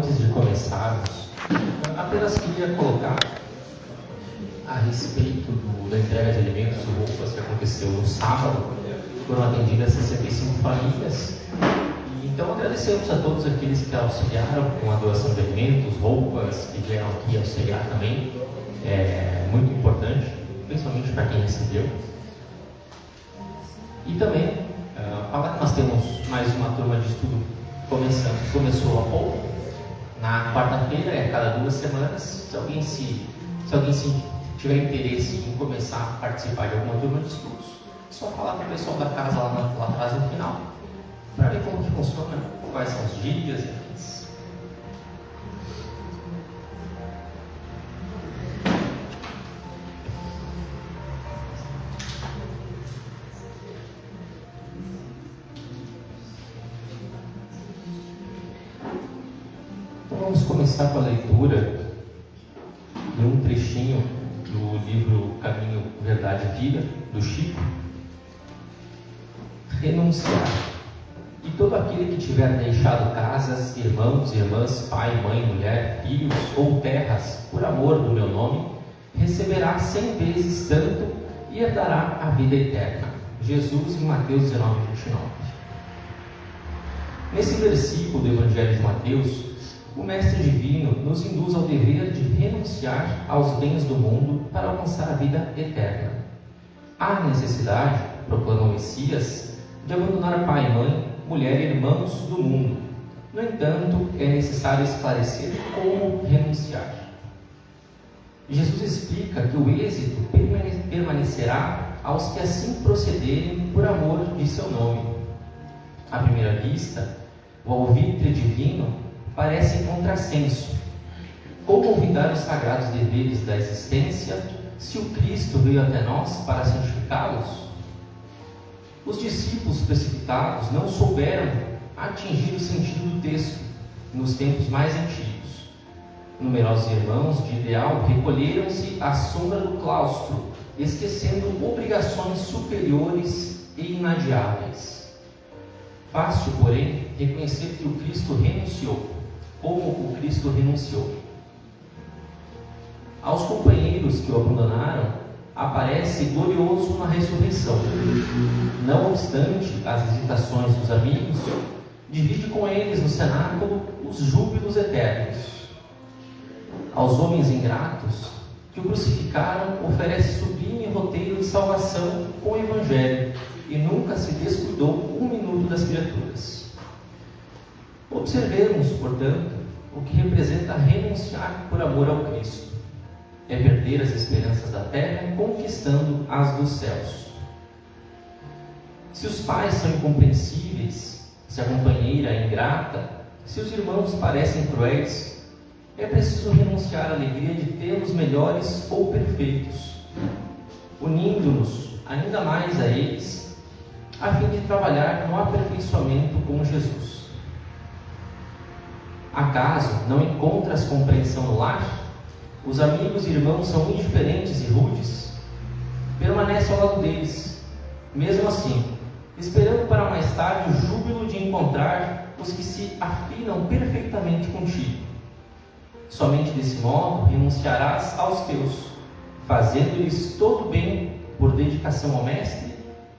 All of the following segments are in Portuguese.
antes de começarmos, apenas queria colocar a respeito da entrega de alimentos e roupas que aconteceu no sábado. Foram atendidas 65 famílias. Então agradecemos a todos aqueles que auxiliaram com a doação de alimentos, roupas, que vieram aqui auxiliar também. É muito importante, principalmente para quem recebeu. E também falar que nós temos mais uma turma de estudo começou há pouco, na quarta-feira, cada 2 semanas. Se alguém tiver interesse em começar a participar de alguma turma de estudos, é só falar para o pessoal da casa lá atrás no final, para ver como que funciona, quais são os dias e afins. Então vamos começar com a leitura de um trechinho do livro Caminho, Verdade e Vida, do Chico. Renunciar. E todo aquele que tiver deixado casas, irmãos, irmãs, pai, mãe, mulher, filhos ou terras, por amor do meu nome, receberá 100 vezes tanto e herdará a vida eterna. Jesus, em Mateus 19, 29. Nesse versículo do Evangelho de Mateus, o Mestre Divino nos induz ao dever de renunciar aos bens do mundo para alcançar a vida eterna. Há necessidade, proclama o Messias, de abandonar pai e mãe, mulher e irmãos do mundo. No entanto, é necessário esclarecer como renunciar. Jesus explica que o êxito permanecerá aos que assim procederem por amor de seu nome. À primeira vista, o alvitre divino parece contrassenso. Como olvidar os sagrados deveres da existência se o Cristo veio até nós para santificá-los? Os discípulos precipitados não souberam atingir o sentido do texto nos tempos mais antigos. Numerosos irmãos de ideal recolheram-se à sombra do claustro, esquecendo obrigações superiores e inadiáveis. Fácil, porém, reconhecer que o Cristo renunciou, como o Cristo renunciou. Aos companheiros que o abandonaram, aparece glorioso na ressurreição. Não obstante as hesitações dos amigos, divide com eles no cenáculo os júbilos eternos. Aos homens ingratos que o crucificaram, oferece sublime roteiro de salvação com o Evangelho e nunca se descuidou um minuto das criaturas. Observemos, portanto, o que representa renunciar por amor ao Cristo. É perder as esperanças da terra, conquistando as dos céus. Se os pais são incompreensíveis, se a companheira é ingrata, se os irmãos parecem cruéis, é preciso renunciar à alegria de tê-los melhores ou perfeitos, unindo-nos ainda mais a eles, a fim de trabalhar no aperfeiçoamento com Jesus. Acaso não encontras compreensão no lar? Os amigos e irmãos são indiferentes e rudes? Permanece ao lado deles, mesmo assim, esperando para mais tarde o júbilo de encontrar os que se afinam perfeitamente contigo. Somente desse modo renunciarás aos teus, fazendo-lhes todo bem por dedicação ao Mestre,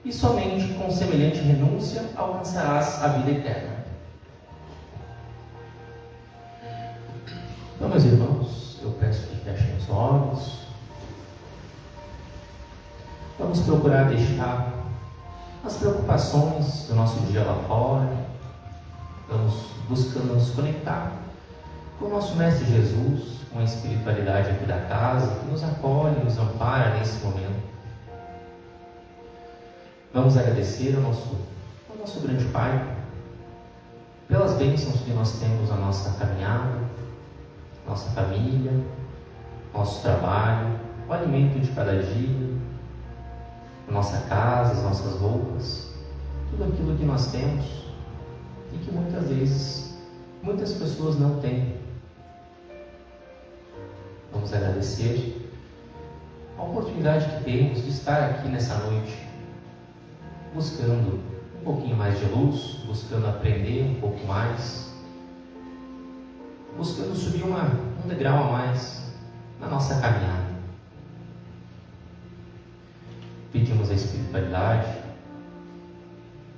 e somente com semelhante renúncia alcançarás a vida eterna. Então, meus irmãos, eu peço que fechem os olhos. Vamos procurar deixar as preocupações do nosso dia lá fora. Vamos buscando nos conectar com o nosso Mestre Jesus, com a espiritualidade aqui da casa, que nos acolhe, nos ampara nesse momento. Vamos agradecer ao nosso grande Pai pelas bênçãos que nós temos na nossa caminhada, nossa família, nosso trabalho, o alimento de cada dia, nossa casa, as nossas roupas, tudo aquilo que nós temos e que muitas vezes muitas pessoas não têm. Vamos agradecer a oportunidade que temos de estar aqui nessa noite, buscando um pouquinho mais de luz, buscando aprender um pouco mais, buscando subir um degrau a mais na nossa caminhada. Pedimos a espiritualidade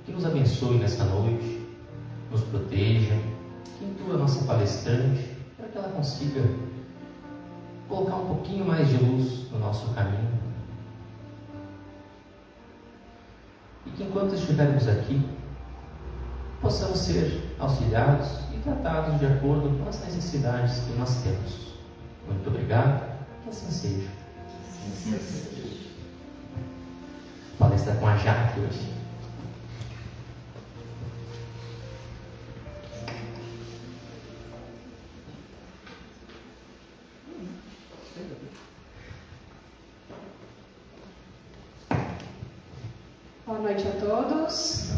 que nos abençoe nessa noite, nos proteja, que intua a nossa palestrante para que ela consiga colocar um pouquinho mais de luz no nosso caminho. E que enquanto estivermos aqui, possamos ser auxiliados e tratados de acordo com as necessidades que nós temos. Muito obrigado, que assim seja. Palestra com a Jaque hoje. Boa noite a todos.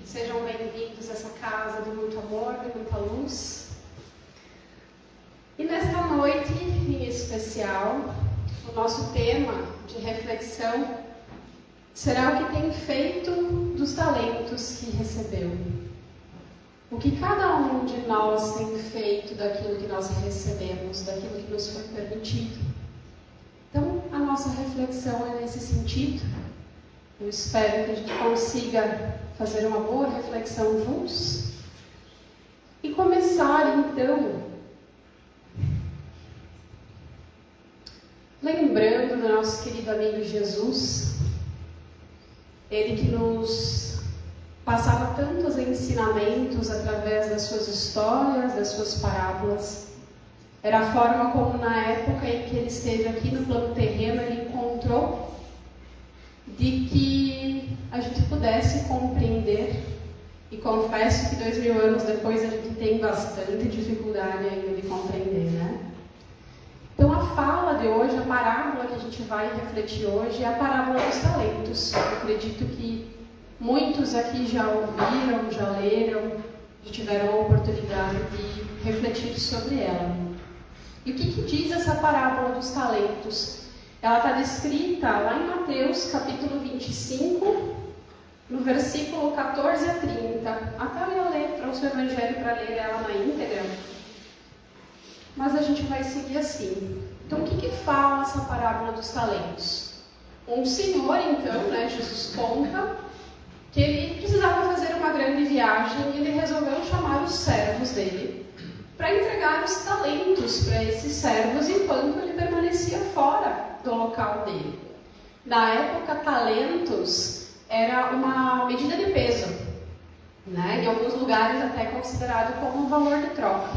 Sejam bem-vindos a essa casa de muito amor, de muita luz. E nesta noite em especial, o nosso tema de reflexão será o que tem feito dos talentos que recebeu. O que cada um de nós tem feito daquilo que nós recebemos, daquilo que nos foi permitido. Então, a nossa reflexão é nesse sentido. Eu espero que a gente consiga fazer uma boa reflexão juntos e começar então lembrando do nosso querido amigo Jesus, ele que nos passava tantos ensinamentos através das suas histórias, das suas parábolas. Era a forma como na época em que ele esteve aqui no plano terreno ele encontrou de que a gente pudesse compreender, e confesso que 2000 anos depois a gente tem bastante dificuldade ainda de compreender, né? Então a fala de hoje, a parábola que a gente vai refletir hoje é a parábola dos talentos. Eu acredito que muitos aqui já ouviram, já leram, já tiveram a oportunidade de refletir sobre ela. E o que diz essa parábola dos talentos? Ela está descrita lá em Mateus, capítulo 25, no versículo 14 a 30. Até eu ia ler, trouxe o Evangelho para ler ela na íntegra. Mas a gente vai seguir assim. Então, o que fala essa parábola dos talentos? Um senhor, então, Jesus conta que ele precisava fazer uma grande viagem e ele resolveu chamar os servos dele para entregar os talentos para esses servos enquanto ele permanecia fora do local dele. Na época, talentos era uma medida de peso, em alguns lugares até considerado como um valor de troca.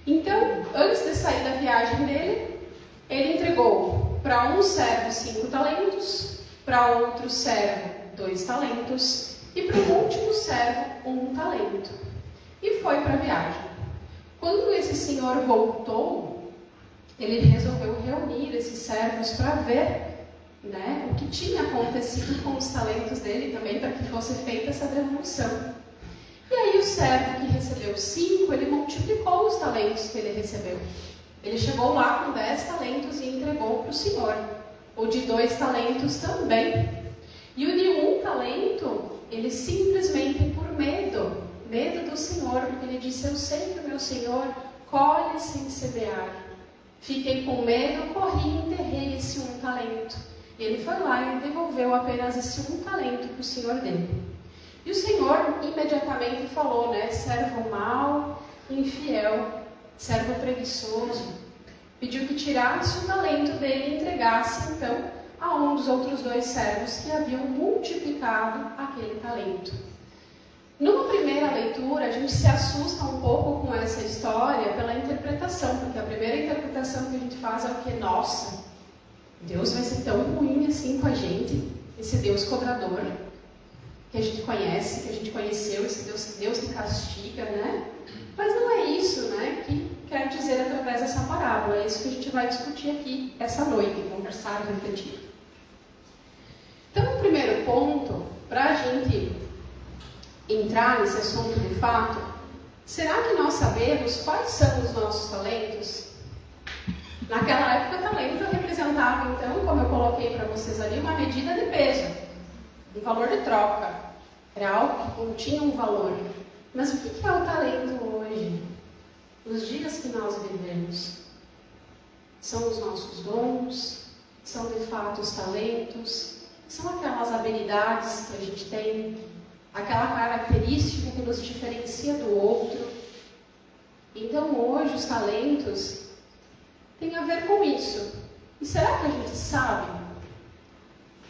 Então, antes de sair da viagem dele, ele entregou para um servo 5 talentos, para outro servo 2 talentos e para o último servo 1 talento. E foi para a viagem. Quando esse senhor voltou, ele resolveu reunir esses servos para ver o que tinha acontecido com os talentos dele também, para que fosse feita essa devolução. E aí o servo que recebeu 5, ele multiplicou os talentos que ele recebeu. Ele chegou lá com 10 talentos e entregou para o senhor. O de 2 talentos também. E o de 1 talento, ele simplesmente por medo do senhor, porque ele disse: eu sei que o meu senhor colhe sem semear. Fiquei com medo, corri e enterrei esse 1 talento. E ele foi lá e devolveu apenas esse 1 talento para o senhor dele. E o senhor imediatamente falou, servo mau, infiel, servo preguiçoso. Pediu que tirasse o talento dele e entregasse então a um dos outros 2 servos que haviam multiplicado aquele talento. Numa primeira leitura, a gente se assusta um pouco com essa história pela interpretação, porque a primeira interpretação que a gente faz é o que? Nossa, Deus vai ser tão ruim assim com a gente, esse Deus cobrador que a gente conhece, que a gente conheceu, esse Deus que castiga, Mas não é isso, que quer dizer através dessa parábola. É isso que a gente vai discutir aqui essa noite, conversar, refletir. Então, o primeiro ponto, para a gente entrar nesse assunto de fato, será que nós sabemos quais são os nossos talentos? Naquela época, talento representava, então, como eu coloquei para vocês ali, uma medida de peso, um valor de troca. Era algo que continha um valor. Mas o que é o talento hoje? nos dias que nós vivemos. São os nossos dons, são de fato os talentos, são aquelas habilidades que a gente tem, aquela característica que nos diferencia do outro. Então hoje os talentos têm a ver com isso. E será que a gente sabe?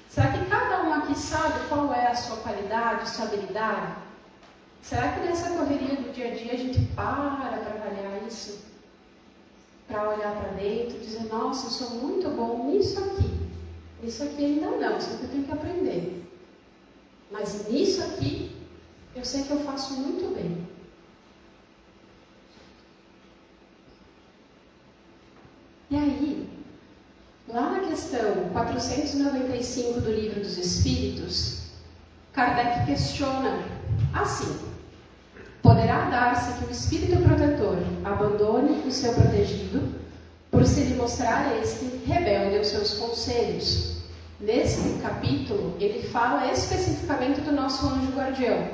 Será que cada um aqui sabe qual é a sua qualidade, sua habilidade? Será que nessa correria do dia a dia a gente para avaliar isso? Para olhar para dentro e dizer, nossa, eu sou muito bom nisso aqui. Nisso aqui ainda não, isso aqui eu tenho que aprender. Mas nisso aqui, eu sei que eu faço muito bem. E aí, lá na questão 495 do Livro dos Espíritos, Kardec questiona assim: poderá dar-se que o espírito protetor abandone o seu protegido por se lhe mostrar este rebelde aos seus conselhos? Nesse capítulo, ele fala especificamente do nosso anjo guardião.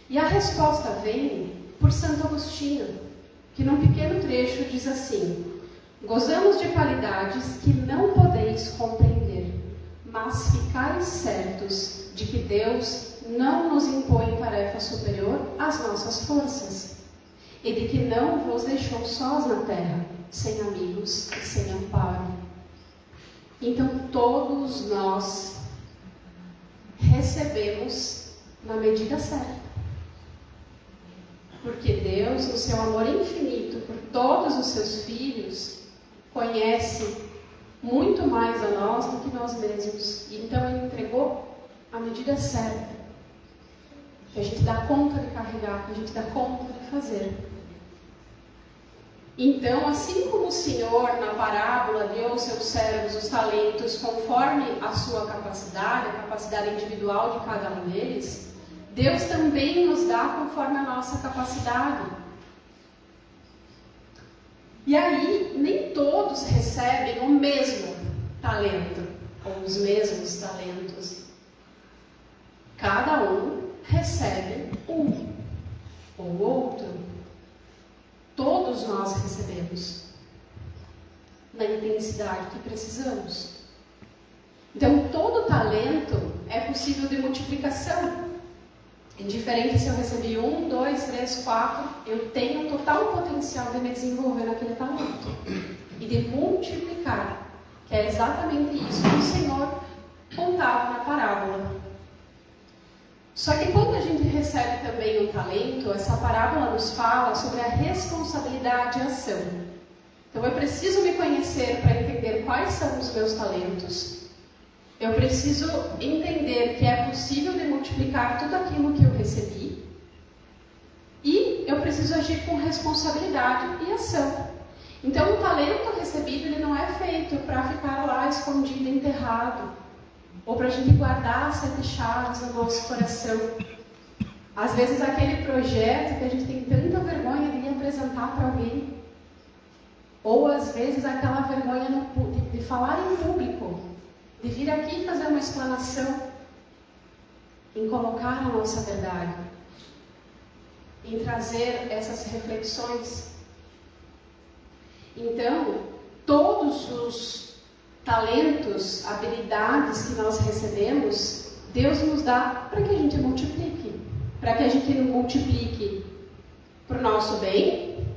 E a resposta vem por Santo Agostinho, que num pequeno trecho diz assim: gozamos de qualidades que não podeis compreender, mas ficais certos de que Deus não nos impõe tarefa superior às nossas forças, e de que não vos deixou sós na terra, sem amigos e sem amparo. Então todos nós recebemos na medida certa, porque Deus, no seu amor infinito por todos os seus filhos, conhece muito mais a nós do que nós mesmos. E então Ele entregou a medida certa, que a gente dá conta de carregar, que a gente dá conta de fazer. Então, assim como o Senhor, na parábola, deu aos seus servos os talentos conforme a sua capacidade, a capacidade individual de cada um deles, Deus também nos dá conforme a nossa capacidade. E aí, nem todos recebem o mesmo talento, ou os mesmos talentos. Cada um recebe um ou outro. Todos nós recebemos na intensidade que precisamos. Então, todo talento é possível de multiplicação. Indiferente se eu recebi 1, 2, 3, 4, eu tenho total potencial de me desenvolver naquele talento e de multiplicar, que é exatamente isso que o Senhor contava na parábola. Só que quando a gente recebe também um talento, essa parábola nos fala sobre a responsabilidade e ação. Então eu preciso me conhecer para entender quais são os meus talentos. Eu preciso entender que é possível de multiplicar tudo aquilo que eu recebi. E eu preciso agir com responsabilidade e ação. Então o talento recebido ele não é feito para ficar lá escondido, enterrado, ou para a gente guardar as 7 chaves no nosso coração. Às vezes aquele projeto que a gente tem tanta vergonha de apresentar para alguém, ou às vezes aquela vergonha de falar em público, de vir aqui fazer uma explanação, em colocar a nossa verdade, em trazer essas reflexões. Então, todos os talentos, habilidades que nós recebemos, Deus nos dá para que a gente multiplique. Para que a gente multiplique para o nosso bem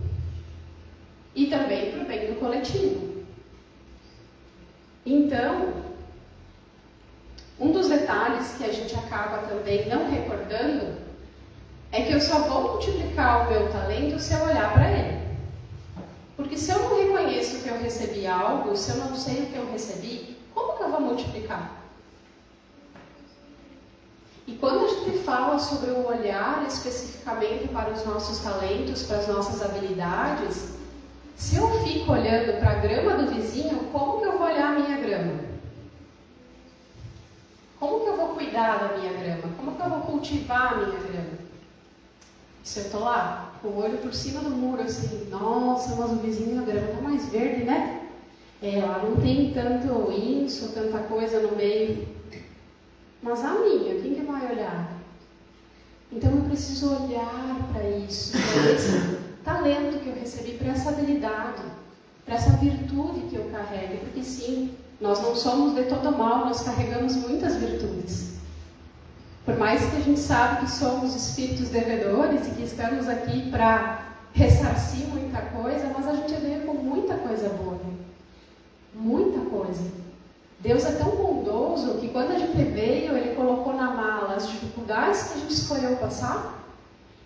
e também para o bem do coletivo. Então, um dos detalhes que a gente acaba também não recordando é que eu só vou multiplicar o meu talento se eu olhar para ele. Porque se eu não reconheço que eu recebi algo, se eu não sei o que eu recebi, como que eu vou multiplicar? E quando a gente fala sobre o olhar especificamente para os nossos talentos, para as nossas habilidades, se eu fico olhando para a grama do vizinho, como que eu vou olhar a minha grama? Como que eu vou cuidar da minha grama? Como que eu vou cultivar a minha grama? Se eu estou lá, com o olho por cima do muro, assim, nossa, mas o vizinho, a grama está mais verde, né? Lá não tem tanto isso, tanta coisa no meio. Mas a minha, quem que vai olhar? Então eu preciso olhar para isso, talento que eu recebi, para essa habilidade, para essa virtude que eu carrego. Porque sim, nós não somos de todo mal, nós carregamos muitas virtudes. Por mais que a gente sabe que somos espíritos devedores e que estamos aqui para ressarcir muita coisa, mas a gente veio com muita coisa boa. Muita coisa. Deus é tão bondoso que quando a gente veio, Ele colocou na mala as dificuldades que a gente escolheu passar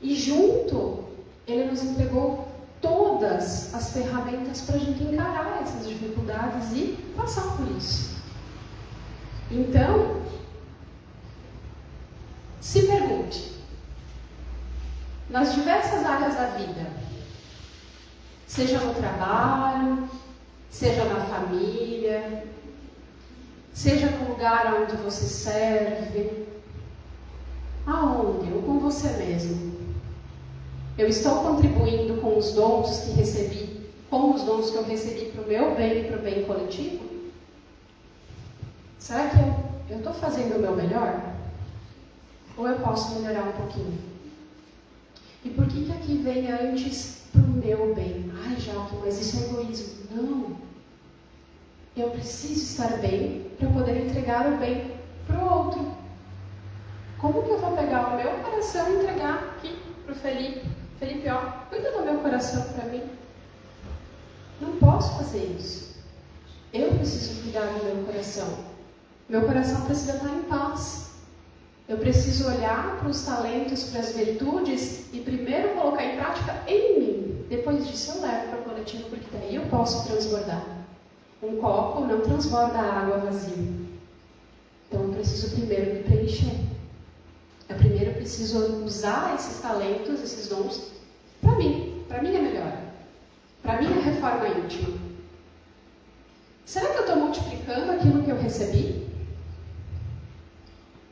e junto Ele nos entregou todas as ferramentas para a gente encarar essas dificuldades e passar por isso. Então, se pergunte, nas diversas áreas da vida, seja no trabalho, seja na família, seja no lugar onde você serve, aonde? Ou com você mesmo. Eu estou contribuindo com os dons que recebi, com os dons que eu recebi para o meu bem e para o bem coletivo? Será que eu estou fazendo o meu melhor? Ou eu posso melhorar um pouquinho? E por que aqui vem antes para o meu bem? Ai, Jaque, mas isso é egoísmo. Não. Eu preciso estar bem para poder entregar o bem para o outro. Como que eu vou pegar o meu coração e entregar aqui para o Felipe? Felipe, ó, cuida do meu coração para mim. Não posso fazer isso. Eu preciso cuidar do meu coração. Meu coração precisa estar em paz. Eu preciso olhar para os talentos, para as virtudes e primeiro colocar em prática em mim. Depois disso eu levo para o coletivo, porque daí eu posso transbordar. Um copo não transborda água vazia. Então eu preciso primeiro me preencher. Eu primeiro preciso usar esses talentos, esses dons, para minha melhora, para minha reforma íntima. Será que eu estou multiplicando aquilo que eu recebi?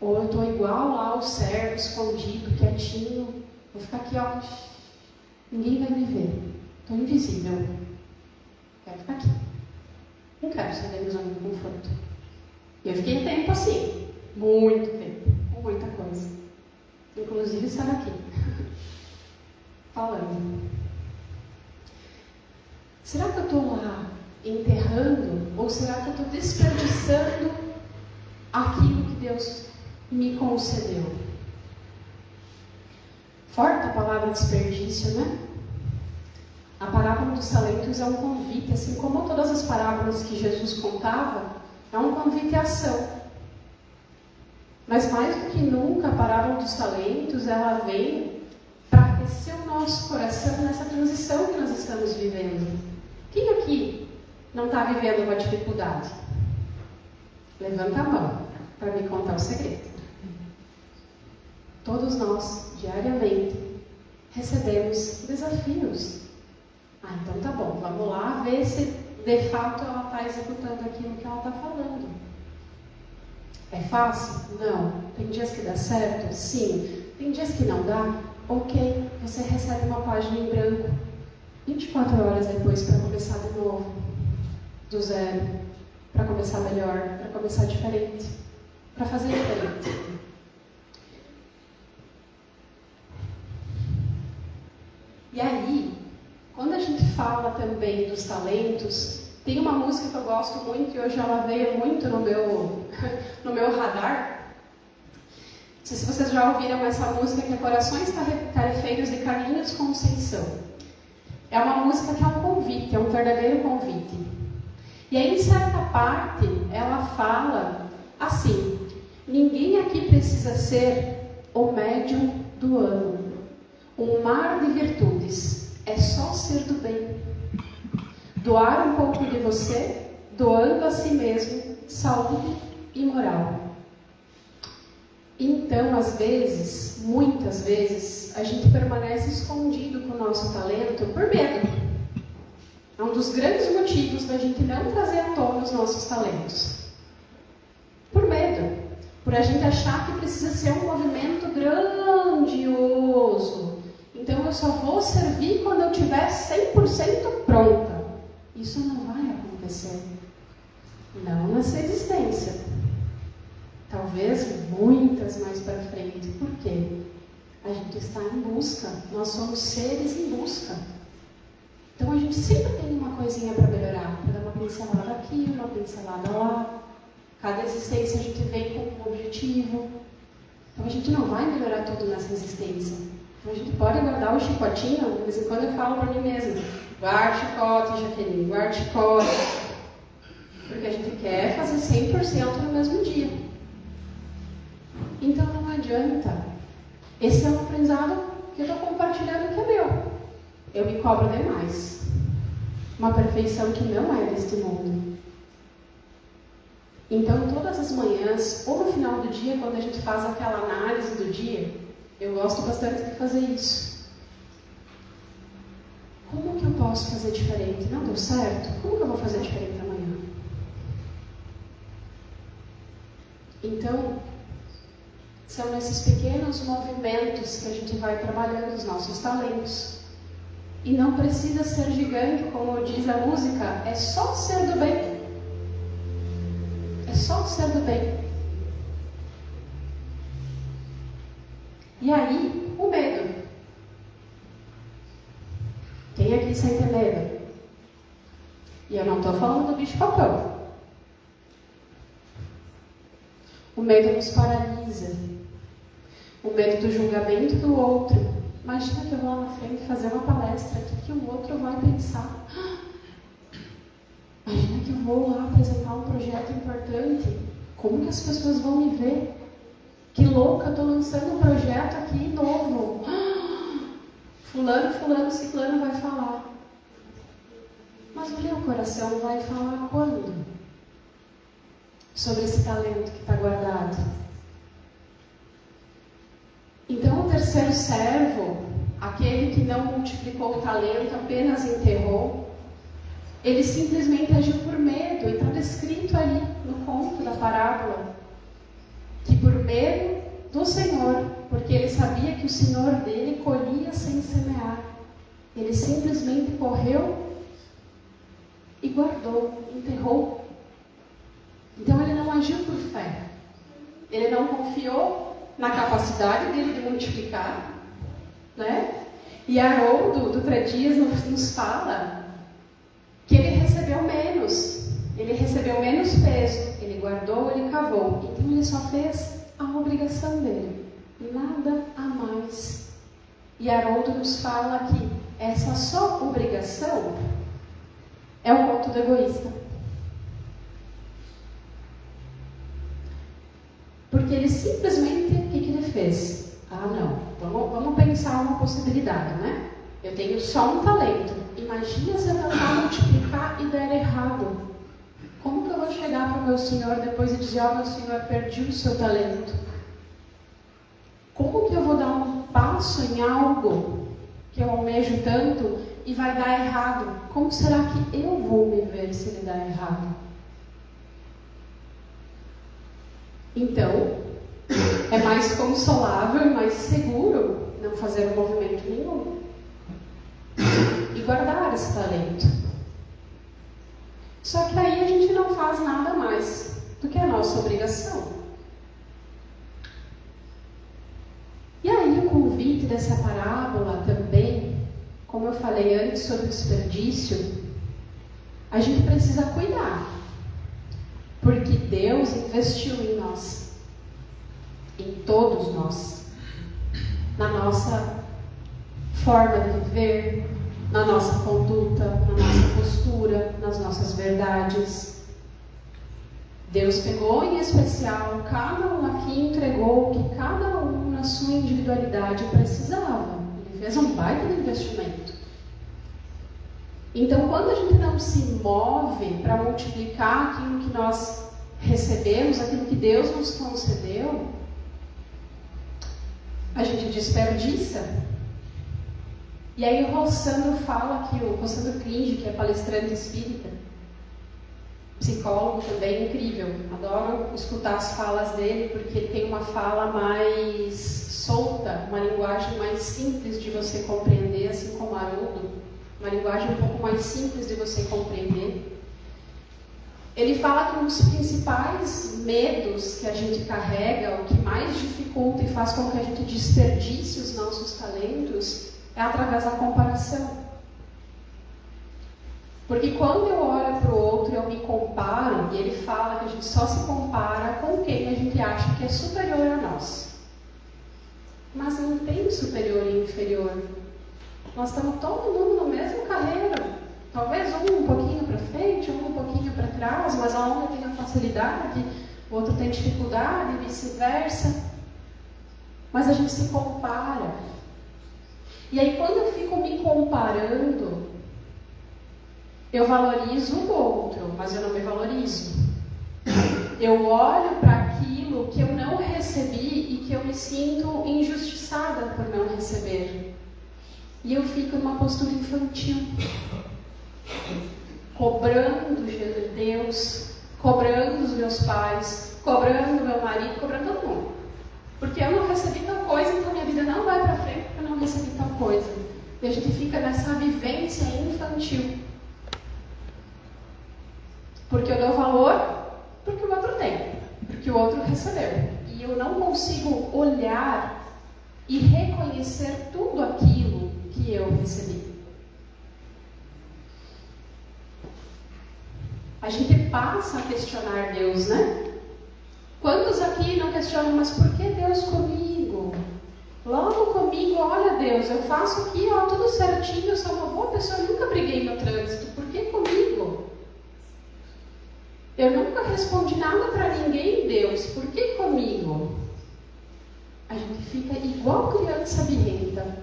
Ou eu estou igual lá ao servo, escondido, quietinho, vou ficar aqui, ó, ninguém vai me ver, estou invisível, quero ficar aqui, não quero sair da minha zona de conforto. E eu fiquei tempo assim, muito tempo, com muita coisa, inclusive estar aqui, falando. Será que eu estou lá enterrando, ou será que eu estou desperdiçando aquilo que Deus me concedeu? Forte a palavra desperdício, né? A parábola dos talentos é um convite, assim como todas as parábolas que Jesus contava, é um convite à ação. Mas mais do que nunca, a parábola dos talentos, ela vem para aquecer o nosso coração nessa transição que nós estamos vivendo. Quem aqui não está vivendo uma dificuldade? Levanta a mão para me contar o segredo. Todos nós, diariamente, recebemos desafios. Então tá bom, vamos lá ver se de fato ela está executando aquilo que ela está falando. É fácil? Não. Tem dias que dá certo? Sim. Tem dias que não dá? Ok, você recebe uma página em branco 24 horas depois para começar de novo, do zero, para começar melhor, para começar diferente, para fazer diferente. E aí, quando a gente fala também dos talentos, tem uma música que eu gosto muito e hoje ela veio muito no meu radar. Não sei se vocês já ouviram essa música, que é Corações Tarefeiros de Carlinhos Conceição. É uma música que é um convite, é um verdadeiro convite. E aí, em certa parte, ela fala assim: ninguém aqui precisa ser o médium do ano. Um mar de virtudes, é só ser do bem. Doar um pouco de você, doando a si mesmo, saúde e moral. Então, às vezes, muitas vezes, a gente permanece escondido com o nosso talento por medo. É um dos grandes motivos da gente não trazer à tona os nossos talentos. Por medo. Por a gente achar que precisa ser um movimento grandioso. Então eu só vou servir quando eu estiver 100% pronta. Isso não vai acontecer. Não nessa existência. Talvez muitas mais para frente. Por quê? A gente está em busca. Nós somos seres em busca. Então a gente sempre tem uma coisinha para melhorar, para dar uma pincelada aqui, uma pincelada lá. Cada existência a gente vem com um objetivo. Então a gente não vai melhorar tudo nessa existência. Então a gente pode guardar o chicotinho, de vez em quando eu falo para mim mesma, guarda chicote, Jaqueline, guarda chicote. Porque a gente quer fazer 100% no mesmo dia. Então não adianta. Esse é um aprendizado que eu estou compartilhando que é meu. Eu me cobro demais. Uma perfeição que não é deste mundo. Então, todas as manhãs, ou no final do dia, quando a gente faz aquela análise do dia, eu gosto bastante de fazer isso. Como que eu posso fazer diferente? Não deu certo? Como que eu vou fazer diferente amanhã? Então, são nesses pequenos movimentos que a gente vai trabalhando os nossos talentos. E não precisa ser gigante, como diz a música, é só ser do bem. É só ser do bem. E aí, o medo. Quem aqui sente medo? E eu não estou falando do bicho-papão. O medo nos paralisa. O medo do julgamento do outro. Imagina que eu vou lá na frente fazer uma palestra, o que o outro vai pensar? Imagina que eu vou lá apresentar um projeto importante. Como que as pessoas vão me ver? Que louca, estou lançando um projeto aqui novo. Fulano, ciclano vai falar. Mas o meu coração vai falar quando? Sobre esse talento que está guardado. Então o terceiro servo, aquele que não multiplicou o talento, apenas enterrou, ele simplesmente agiu por medo, e está descrito ali no conto da parábola, que por medo do Senhor, porque ele sabia que o Senhor dele colhia sem semear, ele simplesmente correu e guardou, enterrou. Então ele não agiu por fé, ele não confiou na capacidade dele de multiplicar, né? E Haroldo do Tredias nos fala que ele recebeu menos peso, ele guardou, ele cavou, então ele só fez a obrigação dele, nada a mais. E Haroldo nos fala que essa só obrigação é o conto do egoísta. Porque ele simplesmente, o que ele fez? Ah, não, vamos pensar uma possibilidade, né? Eu tenho só um talento. Imagina se eu tentar multiplicar e der errado. Como que eu vou chegar para o meu Senhor depois e dizer, ó, meu Senhor, perdi o seu talento? Como que eu vou dar um passo em algo que eu almejo tanto e vai dar errado? Como será que eu vou me ver se ele dar errado? Então, é mais consolável e mais seguro não fazer movimento nenhum e guardar esse talento. Só que aí a gente não faz nada mais do que a nossa obrigação. E aí o convite dessa parábola também, como eu falei antes sobre o desperdício, a gente precisa cuidar. Porque Deus investiu em nós, em todos nós, na nossa forma de viver, na nossa conduta, na nossa postura, nas nossas verdades. Deus pegou em especial cada um aqui, entregou o que cada um na sua individualidade precisava. Ele fez um baita de investimento. Então, quando a gente não se move para multiplicar aquilo que nós recebemos, aquilo que Deus nos concedeu, a gente desperdiça. E aí o Rossandro fala que o Rossandro Cringe, que é palestrante espírita, psicólogo também incrível, adoro escutar as falas dele, porque ele tem uma fala mais solta, uma linguagem mais simples de você compreender, assim como Haroldo, uma linguagem um pouco mais simples de você compreender. Ele fala que um dos principais medos que a gente carrega, o que mais dificulta e faz com que a gente desperdice os nossos talentos, é através da comparação. Porque quando eu olho para o outro, eu me comparo, e ele fala que a gente só se compara com quem a gente acha que é superior a nós. Mas não tem superior e inferior. Nós estamos todo mundo no mesmo carreiro. Talvez um pouquinho para frente, um pouquinho para trás, mas a um tem a facilidade, o outro tem dificuldade, e vice-versa. Mas a gente se compara. E aí quando eu fico me comparando, eu valorizo o outro, mas eu não me valorizo. Eu olho para aquilo que eu não recebi e que eu me sinto injustiçada por não receber. E eu fico numa postura infantil, cobrando Deus, cobrando os meus pais, cobrando meu marido, cobrando todo mundo. Porque eu não recebi tal coisa, então minha vida não vai para frente porque eu não recebi tal coisa. E a gente fica nessa vivência infantil. Porque eu dou valor porque o outro tem, porque o outro recebeu. E eu não consigo olhar e reconhecer tudo aquilo que eu recebi. A gente passa a questionar Deus, né? Quantos aqui não questionam, mas por que Deus comigo? Logo comigo, olha Deus, eu faço aqui, ó, tudo certinho, eu sou uma boa pessoa, eu nunca briguei no trânsito, por que comigo? Eu nunca respondi nada para ninguém, Deus, por que comigo? A gente fica igual criança birrenta,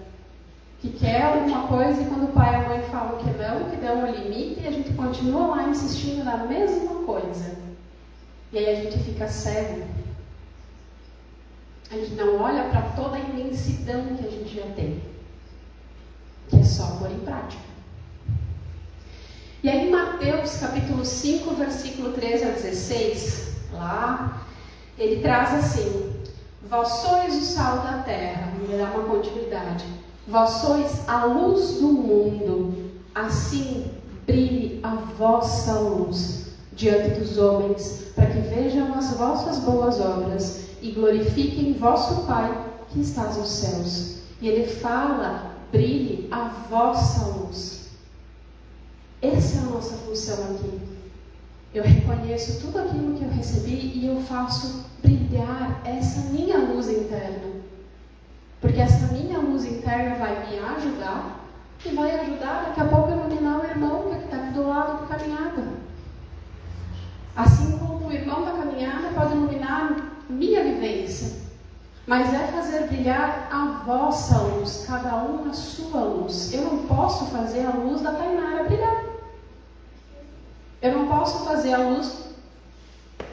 que quer alguma coisa e quando o pai e a mãe falam que não, que dão um limite, e a gente continua lá insistindo na mesma coisa. E aí a gente fica cego. A gente não olha para toda a imensidão que a gente já tem, que é só pôr em prática. E aí em Mateus capítulo 5, versículo 13 a 16, lá, ele traz assim: vós sois o sal da terra, me dá uma continuidade. Vós sois a luz do mundo, assim brilhe a vossa luz diante dos homens, para que vejam as vossas boas obras e glorifiquem vosso Pai que estás nos céus. E ele fala, brilhe a vossa luz. Essa é a nossa função aqui. Eu reconheço tudo aquilo que eu recebi e eu faço brilhar essa minha luz interna. Porque essa minha luz interna vai me ajudar e vai ajudar daqui a pouco a iluminar o irmão que está aqui do lado da caminhada. Assim como o irmão da caminhada pode iluminar minha vivência, mas é fazer brilhar a vossa luz, cada um a sua luz. Eu não posso fazer a luz da Tainara brilhar. Eu não posso fazer a luz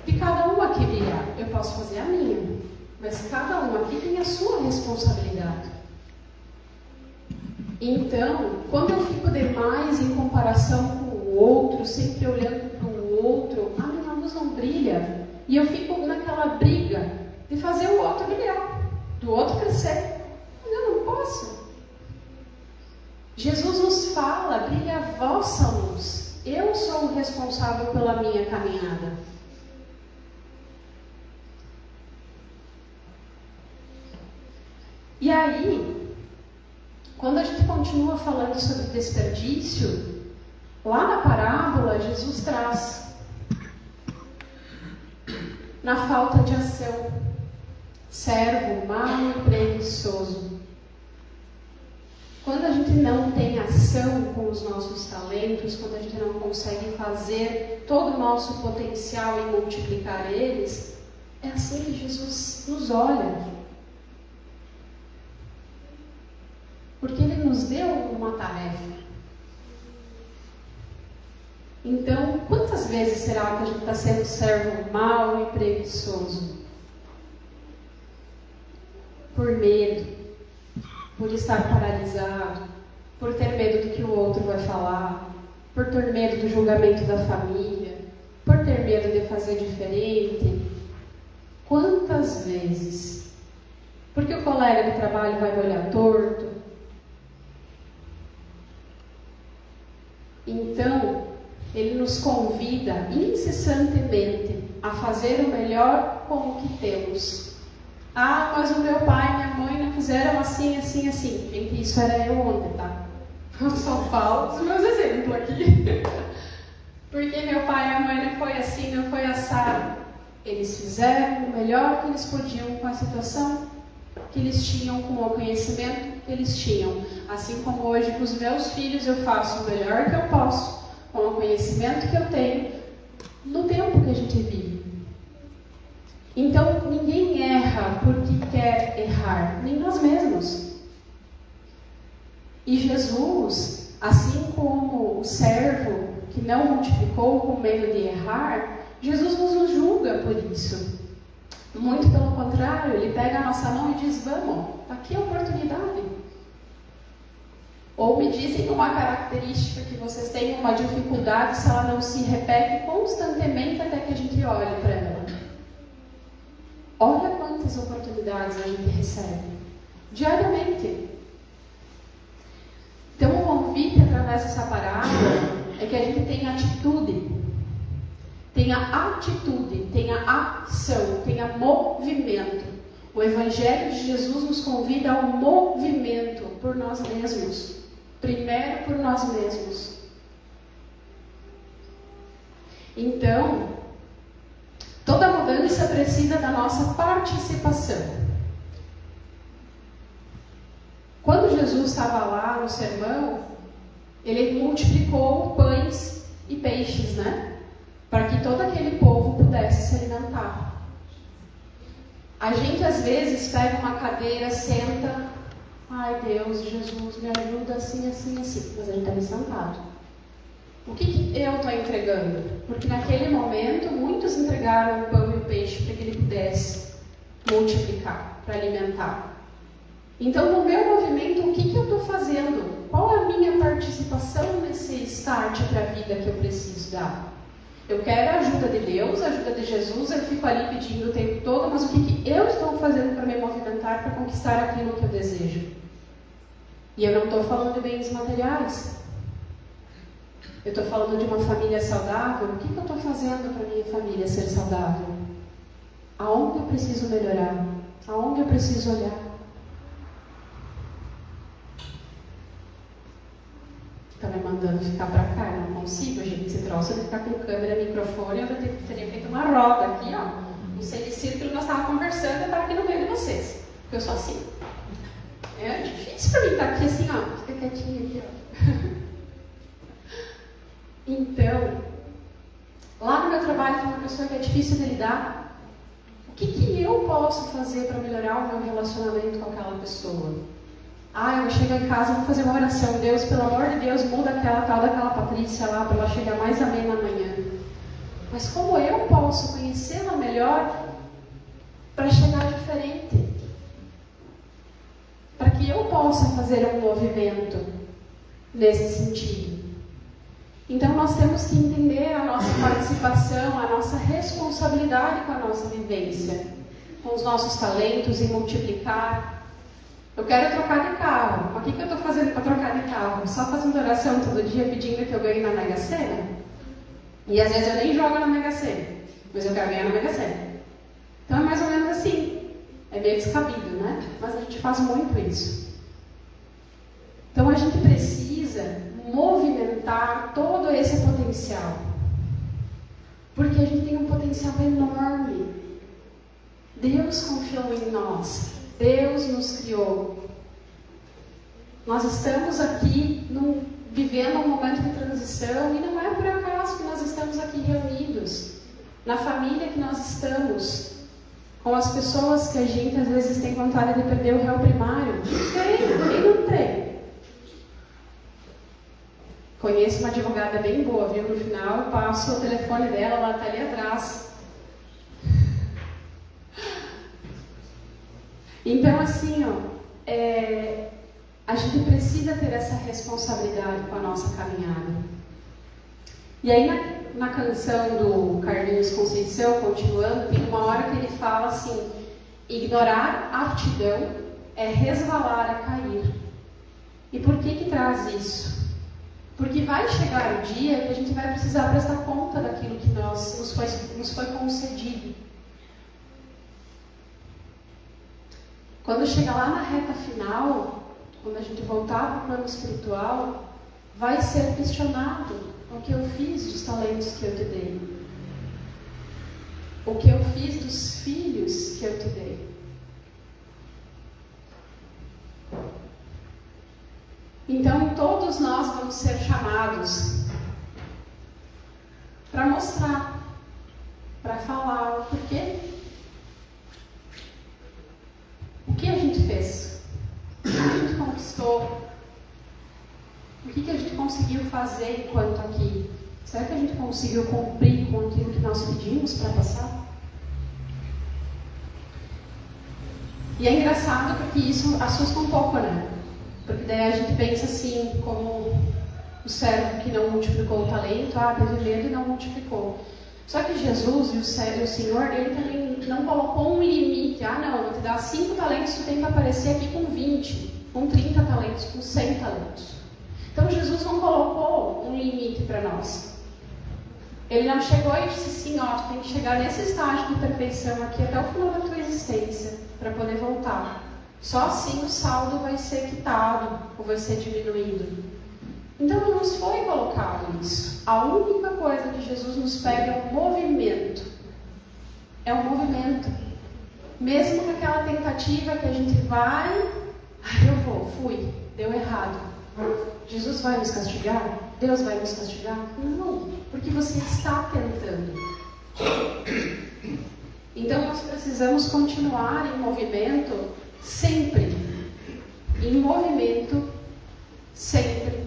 de cada um aqui brilhar. Eu posso fazer a minha, mas cada um aqui tem a sua responsabilidade. Então, quando eu fico demais em comparação com o outro, sempre olhando para o outro, a minha luz não brilha. E eu fico naquela briga de fazer o outro brilhar, do outro crescer. Mas eu não posso. Jesus nos fala, brilha a vossa luz. Eu sou o responsável pela minha caminhada. E aí, quando a gente continua falando sobre desperdício, lá na parábola, Jesus traz na falta de ação, servo mau e preguiçoso. Quando a gente não tem ação com os nossos talentos, quando a gente não consegue fazer todo o nosso potencial e multiplicar eles, é assim que Jesus nos olha. Porque Ele nos deu uma tarefa. Então, quantas vezes será que a gente está sendo servo mau e preguiçoso? Por medo, por estar paralisado, por ter medo do que o outro vai falar, por ter medo do julgamento da família, por ter medo de fazer diferente. Quantas vezes? Porque o colega de trabalho vai me olhar torto. Então, ele nos convida incessantemente a fazer o melhor com o que temos. Ah, mas o meu pai e minha mãe não fizeram assim, assim, assim. Gente, isso era eu ontem, tá? Eu só falo dos meus exemplos aqui. porque meu pai e a mãe não foi assim, não foi assado. Eles fizeram o melhor que eles podiam com a situação que eles tinham, com o conhecimento que eles tinham. Assim como hoje com os meus filhos eu faço o melhor que eu posso, com o conhecimento que eu tenho, no tempo que a gente vive. Então, ninguém erra porque quer errar, nem nós mesmos. E Jesus, assim como o servo que não multiplicou com medo de errar, Jesus nos julga por isso. Muito pelo contrário, Ele pega a nossa mão e diz, vamos, aqui é a oportunidade. Ou me dizem uma característica que vocês têm uma dificuldade se ela não se repete constantemente até que a gente olhe para ela. Olha quantas oportunidades a gente recebe diariamente. Então o convite através dessa parábola é que a gente tenha atitude, tenha ação, tenha movimento. O Evangelho de Jesus nos convida ao movimento por nós mesmos. Primeiro por nós mesmos. Então, toda mudança precisa da nossa participação. Quando Jesus estava lá no sermão, Ele multiplicou pães e peixes, né? Para que todo aquele povo pudesse se alimentar. A gente às vezes pega uma cadeira, senta, ai Deus, Jesus, me ajuda assim, assim, assim, mas a gente está ali sentado. O que eu estou entregando? Porque naquele momento muitos entregaram o pão e o peixe para que ele pudesse multiplicar, para alimentar. Então no meu movimento, o que eu estou fazendo? Qual é a minha participação nesse start para a vida que eu preciso dar? Eu quero a ajuda de Deus, a ajuda de Jesus, eu fico ali pedindo o tempo todo, mas o que eu estou fazendo para me movimentar, para conquistar aquilo que eu desejo? E eu não estou falando de bens materiais. Eu estou falando de uma família saudável. O que eu estou fazendo para minha família ser saudável? Aonde eu preciso melhorar? Aonde eu preciso olhar? Está me mandando ficar para cá, eu não consigo, gente. Esse troço de ficar com câmera e microfone, eu teria feito uma roda aqui, ó. Não sei de círculo, nós estávamos conversando, eu estava aqui no meio de vocês. Porque eu sou assim. É difícil para mim estar aqui assim, ó. Fica quietinho aqui, ó. Então, lá no meu trabalho tem uma pessoa que é difícil de lidar. O que eu posso fazer para melhorar o meu relacionamento com aquela pessoa? Eu vou chegar em casa e vou fazer uma oração. Deus, pelo amor de Deus, muda aquela tal daquela Patrícia lá para ela chegar mais amena amanhã. Mas como eu posso conhecê-la melhor para chegar diferente? Para que eu possa fazer um movimento nesse sentido. Então nós temos que entender a nossa participação, a nossa responsabilidade com a nossa vivência, com os nossos talentos em multiplicar. Eu quero trocar de carro. Mas o que eu estou fazendo para trocar de carro? Só fazendo oração todo dia pedindo que eu ganhe na Mega Sena? E às vezes eu nem jogo na Mega Sena, mas eu quero ganhar na Mega Sena. Então é mais ou menos assim. É meio descabido, né? Mas a gente faz muito isso. Então a gente precisa movimentar todo esse potencial. Porque a gente tem um potencial enorme. Deus confiou em nós. Deus nos criou. Nós estamos aqui vivendo um momento de transição e não é por acaso que nós estamos aqui reunidos. Na família que nós estamos, com as pessoas que a gente às vezes tem vontade de perder o réu primário. Quem não tem? Conheço uma advogada bem boa, viu? No final eu passo o telefone dela, ela está ali atrás. Então, assim, a gente precisa ter essa responsabilidade com a nossa caminhada. E aí, na canção do Carlinhos Conceição, continuando, tem uma hora que ele fala assim: ignorar a aptidão é resvalar, é cair. E por que traz isso? Porque vai chegar o dia que a gente vai precisar prestar conta daquilo que nos foi concedido. Quando chegar lá na reta final, quando a gente voltar para o plano espiritual, vai ser questionado o que eu fiz dos talentos que eu te dei, o que eu fiz dos filhos que eu te dei. Então todos nós vamos ser chamados para mostrar, para falar o porquê. O que a gente fez? O que a gente conquistou? O que a gente conseguiu fazer enquanto aqui? Será que a gente conseguiu cumprir com aquilo que nós pedimos para passar? E é engraçado porque isso assusta um pouco, né? Porque daí a gente pensa assim, como o servo que não multiplicou o talento, teve medo e não multiplicou. Só que Jesus e o Senhor, ele também não colocou um limite. Não, eu vou te dar 5 talentos, tu tem que aparecer aqui com 20, com 30 talentos, com 100 talentos. Então Jesus não colocou um limite para nós. Ele não chegou e disse assim, tu tem que chegar nesse estágio de perfeição aqui até o final da tua existência, para poder voltar. Só assim o saldo vai ser quitado, ou vai ser diminuído. Então não nos foi colocado isso. A única coisa que Jesus nos pede é o movimento. É o movimento. Mesmo com aquela tentativa que a gente vai, fui, deu errado. Jesus vai nos castigar? Deus vai nos castigar? Não, porque você está tentando. Então nós precisamos continuar em movimento sempre. Em movimento sempre.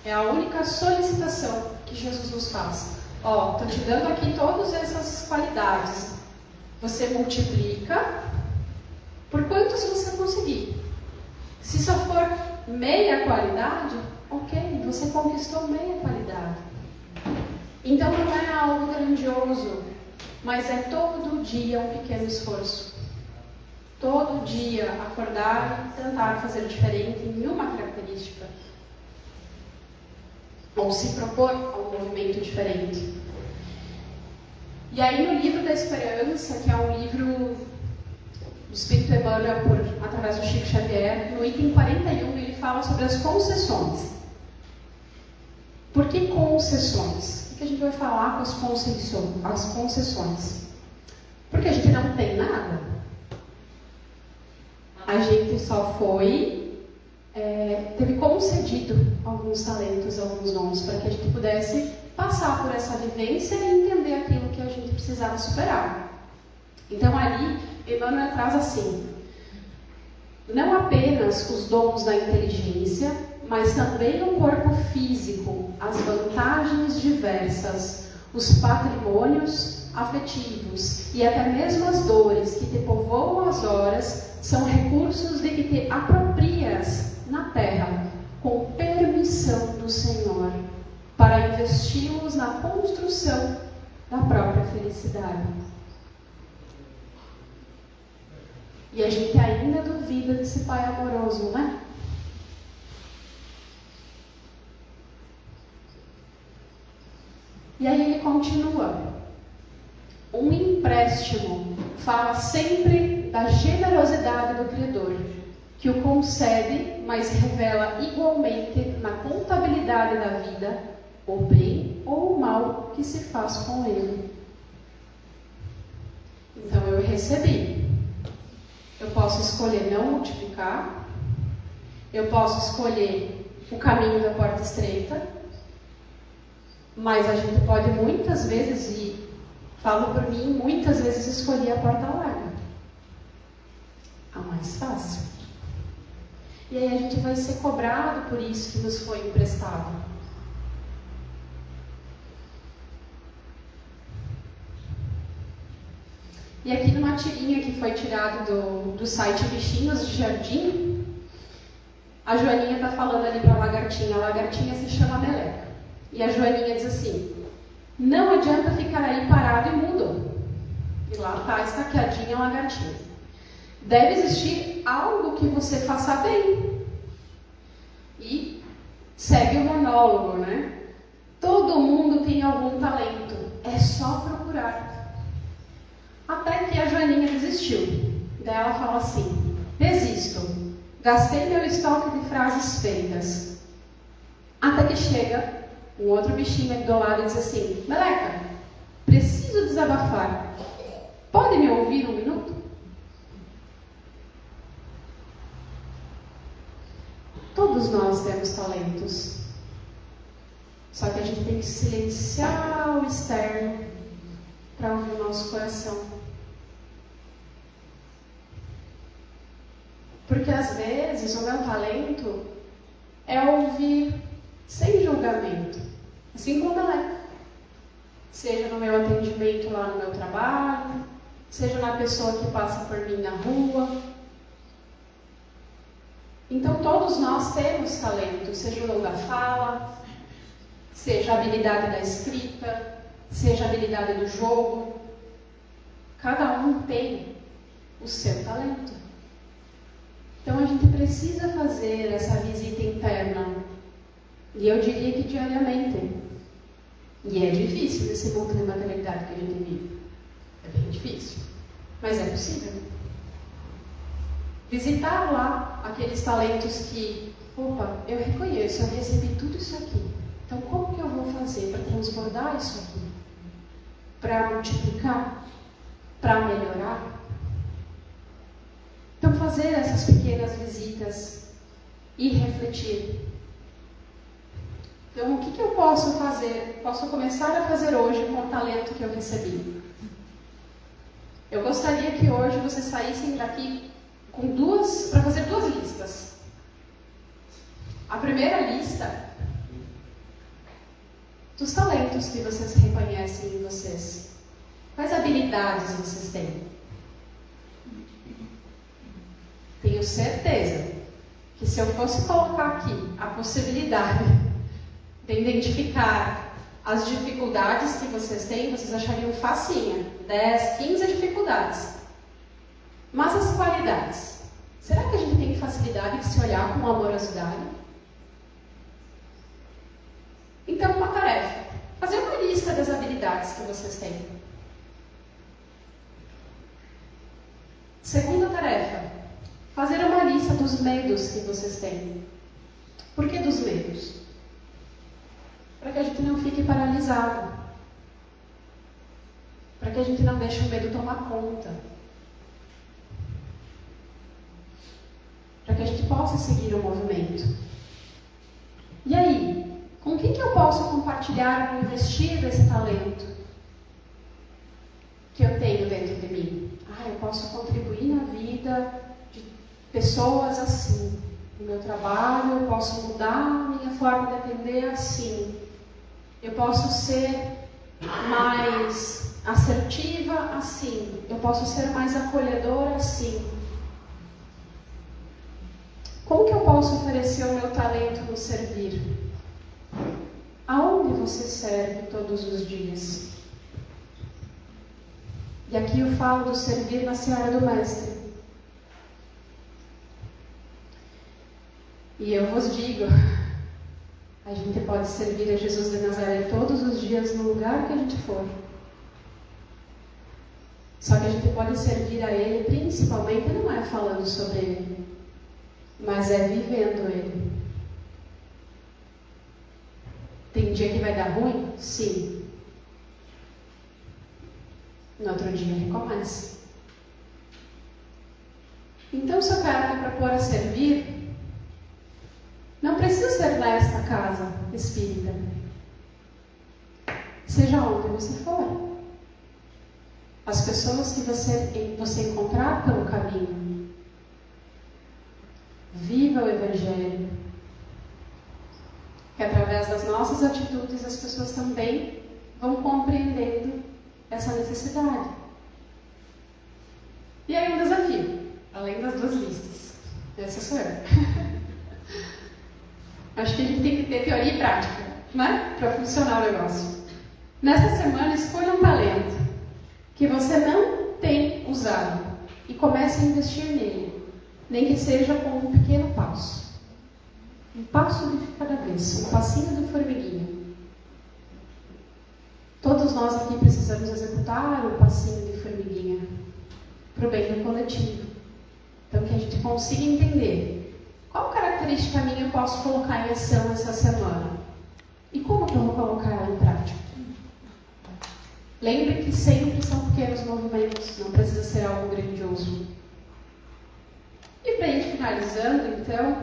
É a única solicitação que Jesus nos faz. Estou te dando aqui todas essas qualidades. Você multiplica por quantos você conseguir. Se só for meia qualidade, ok, você conquistou meia qualidade. Então não é algo grandioso, mas é todo dia um pequeno esforço. Todo dia acordar e tentar fazer diferente em uma característica. Ou se propor a um movimento diferente. E aí no livro da Esperança, que é um livro do Espírito Emmanuel através do Chico Xavier, no item 41 ele fala sobre as concessões. Por que concessões? O que a gente vai falar com as concessões? Porque a gente não tem nada. A gente só teve concedido alguns talentos, alguns dons, para que a gente pudesse passar por essa vivência e entender aquilo que a gente precisava superar. Então ali, Emmanuel traz assim, não apenas os dons da inteligência, mas também o corpo físico, as vantagens diversas, os patrimônios afetivos e até mesmo as dores que te povoam as horas são recursos de que te aproprias na terra, com permissão do Senhor, para investi-los na construção da própria felicidade. E a gente ainda duvida desse Pai amoroso, né? E aí ele continua. Um empréstimo fala sempre da generosidade do Criador, que o concede, mas revela igualmente na contabilidade da vida o bem ou o mal que se faz com ele. Então eu recebi. Eu posso escolher não multiplicar. Eu posso escolher o caminho da porta estreita. Mas a gente pode muitas vezes, e falo por mim, muitas vezes escolher a porta larga. A mais fácil. E aí a gente vai ser cobrado por isso que nos foi emprestado. E aqui numa tirinha que foi tirado do site Bichinhos de Jardim, a Joaninha está falando ali para a lagartinha se chama Meleca. E a Joaninha diz assim, não adianta ficar aí parado e mudo. E lá está estaqueadinha a lagartinha. Deve existir algo que você faça bem. E segue o monólogo, né? Todo mundo tem algum talento, é só procurar. Até que a Joaninha desistiu. Daí ela fala assim, desisto, gastei meu estoque de frases feitas. Até que chega um outro bichinho aqui do lado e diz assim: Meleca, preciso desabafar. Pode me ouvir um minuto? Todos nós temos talentos. Só que a gente tem que silenciar o externo para ouvir o nosso coração. Porque às vezes o meu talento é ouvir sem julgamento, assim como ela é. Seja no meu atendimento lá no meu trabalho, seja na pessoa que passa por mim na rua. Então todos nós temos talento, seja o dom da fala, seja a habilidade da escrita, seja a habilidade do jogo. Cada um tem o seu talento. Então a gente precisa fazer essa visita interna. E eu diria que diariamente. E é difícil nesse mundo de materialidade que a gente vive. É bem difícil. Mas é possível. Visitar lá aqueles talentos que, opa, eu reconheço, eu recebi tudo isso aqui. Então como que eu vou fazer para transbordar isso aqui? Para multiplicar? Para melhorar? Então fazer essas pequenas visitas e refletir. Então o que eu posso fazer? Posso começar a fazer hoje com o talento que eu recebi. Eu gostaria que hoje vocês saíssem daqui para fazer duas listas. A primeira lista dos talentos que vocês reconhecem em vocês. Quais habilidades vocês têm? Tenho certeza que se eu fosse colocar aqui a possibilidade de identificar as dificuldades que vocês têm, vocês achariam facinha, 10, 15 dificuldades. Mas as qualidades, será que a gente tem facilidade de se olhar com amorosidade? Então, uma tarefa, fazer uma lista das habilidades que vocês têm. Segunda tarefa, fazer uma lista dos medos que vocês têm. Por que dos medos? Para que a gente não fique paralisado. Para que a gente não deixe o medo tomar conta. Para que a gente possa seguir o movimento. E aí, com o que eu posso compartilhar ou investir desse talento que eu tenho dentro de mim? Eu posso contribuir na vida de pessoas assim. No meu trabalho, eu posso mudar a minha forma de atender assim. Eu posso ser mais assertiva assim. Eu posso ser mais acolhedora assim. Como que eu posso oferecer o meu talento no servir? Aonde você serve todos os dias? E aqui eu falo do servir na seara do Mestre. E eu vos digo, a gente pode servir a Jesus de Nazaré todos os dias no lugar que a gente for. Só que a gente pode servir a Ele principalmente, não é falando sobre Ele, mas é vivendo Ele. Tem dia que vai dar ruim? Sim. No outro dia recomeça. Então, se eu quero me propor a servir, não precisa ser nesta casa espírita. Seja onde você for. As pessoas que você encontrar pelo caminho. Viva o Evangelho. Que através das nossas atitudes as pessoas também vão compreendendo essa necessidade. E aí um desafio, além das duas listas. Essa sou eu. Acho que a gente tem que ter teoria e prática, né? Para funcionar o negócio. Nesta semana, escolha um talento que você não tem usado e comece a investir nele, nem que seja com um pequeno passo. Um passo de cada vez, um passinho de formiguinha. Todos nós aqui precisamos executar o passinho de formiguinha para o bem do coletivo. Então, que a gente consiga entender qual característica minha eu posso colocar em ação essa semana? E como que eu vou colocar ela em prática? Lembre que sempre são pequenos movimentos, não precisa ser algo grandioso. E para ir finalizando, então,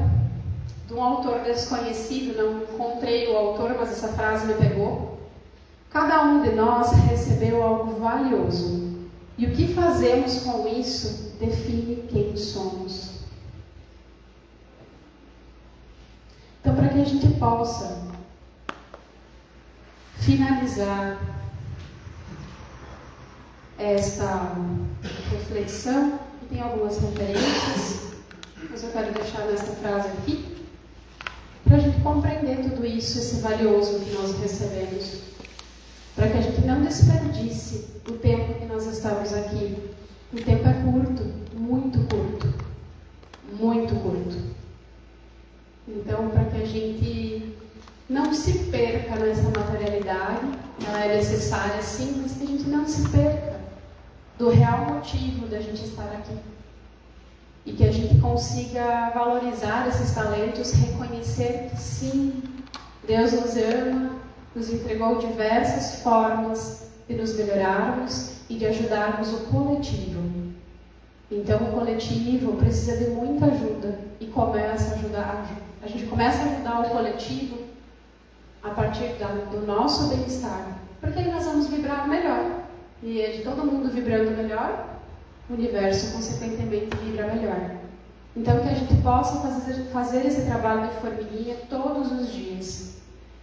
de um autor desconhecido, não encontrei o autor, mas essa frase me pegou. Cada um de nós recebeu algo valioso, e o que fazemos com isso define quem somos. Então, para que a gente possa finalizar esta reflexão, tem algumas referências, mas eu quero deixar nessa frase aqui, para a gente compreender tudo isso, esse valioso que nós recebemos, para que a gente não desperdice o tempo que nós estamos aqui. O tempo é curto, muito curto, muito curto. Então, para que a gente não se perca nessa materialidade, ela é necessária sim, mas que a gente não se perca do real motivo da gente estar aqui. E que a gente consiga valorizar esses talentos, reconhecer que sim, Deus nos ama, nos entregou diversas formas de nos melhorarmos e de ajudarmos o coletivo. Então o coletivo precisa de muita ajuda e a gente começa a ajudar o coletivo a partir do nosso bem-estar, porque aí nós vamos vibrar melhor. E de todo mundo vibrando melhor, o universo consequentemente vibra melhor. Então que a gente possa fazer esse trabalho de formiguinha todos os dias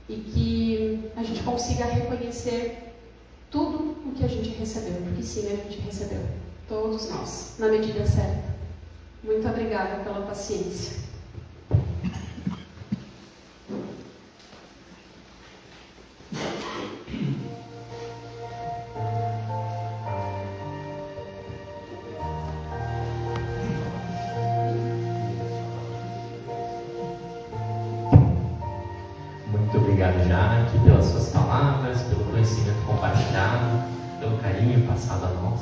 e que a gente consiga reconhecer tudo o que a gente recebeu, porque sim, a gente recebeu, todos nós, na medida certa. Muito obrigada pela paciência. Obrigado, Jaque, pelas suas palavras, pelo conhecimento compartilhado, pelo carinho passado a nós.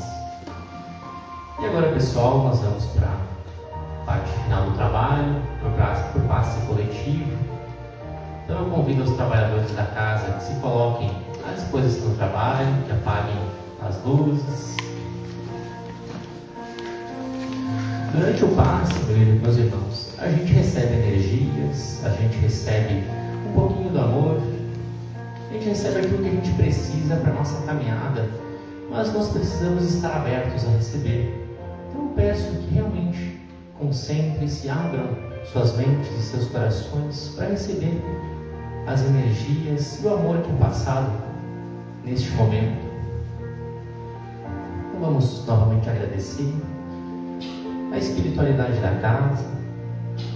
E agora, pessoal, nós vamos para a parte final do trabalho, para o passe coletivo. Então, eu convido os trabalhadores da casa que se coloquem à disposição do trabalho, que apaguem as luzes. Durante o passe, meus irmãos, a gente recebe energias, a gente recebe um pouquinho do amor, a gente recebe aquilo que a gente precisa para a nossa caminhada, mas nós precisamos estar abertos a receber. Então eu peço que realmente concentrem-se, abram suas mentes e seus corações para receber as energias e o amor que é passado neste momento. Então vamos novamente agradecer a espiritualidade da casa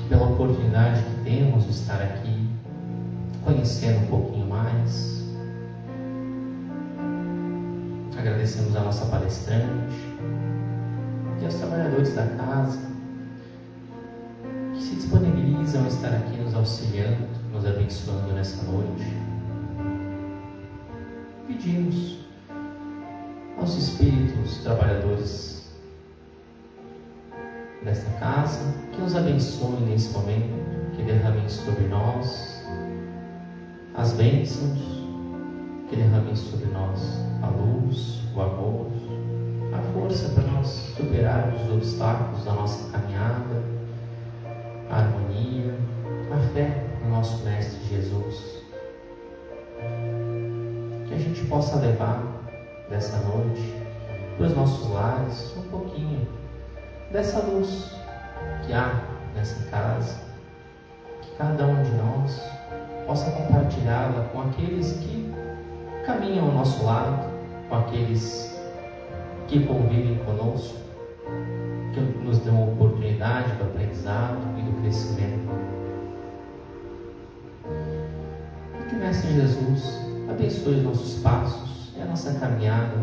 pela oportunidade que temos de estar aqui conhecendo um pouquinho mais. Agradecemos a nossa palestrante e aos trabalhadores da casa que se disponibilizam a estar aqui nos auxiliando, nos abençoando nessa noite. Pedimos aos espíritos trabalhadores desta casa que nos abençoem nesse momento, que derramem sobre nós as bênçãos, que derramem sobre nós a luz, o amor, a força para nós superarmos os obstáculos da nossa caminhada, a harmonia, a fé no nosso Mestre Jesus. Que a gente possa levar dessa noite para os nossos lares um pouquinho dessa luz que há nessa casa, que cada um de nós possa compartilhá-la com aqueles que caminham ao nosso lado, com aqueles que convivem conosco, que nos dão a oportunidade do aprendizado e do crescimento. E que o Mestre Jesus abençoe os nossos passos e a nossa caminhada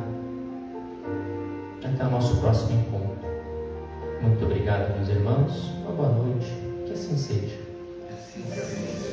até o nosso próximo encontro. Muito obrigado, meus irmãos. Uma boa noite. Que assim seja. Assim seja.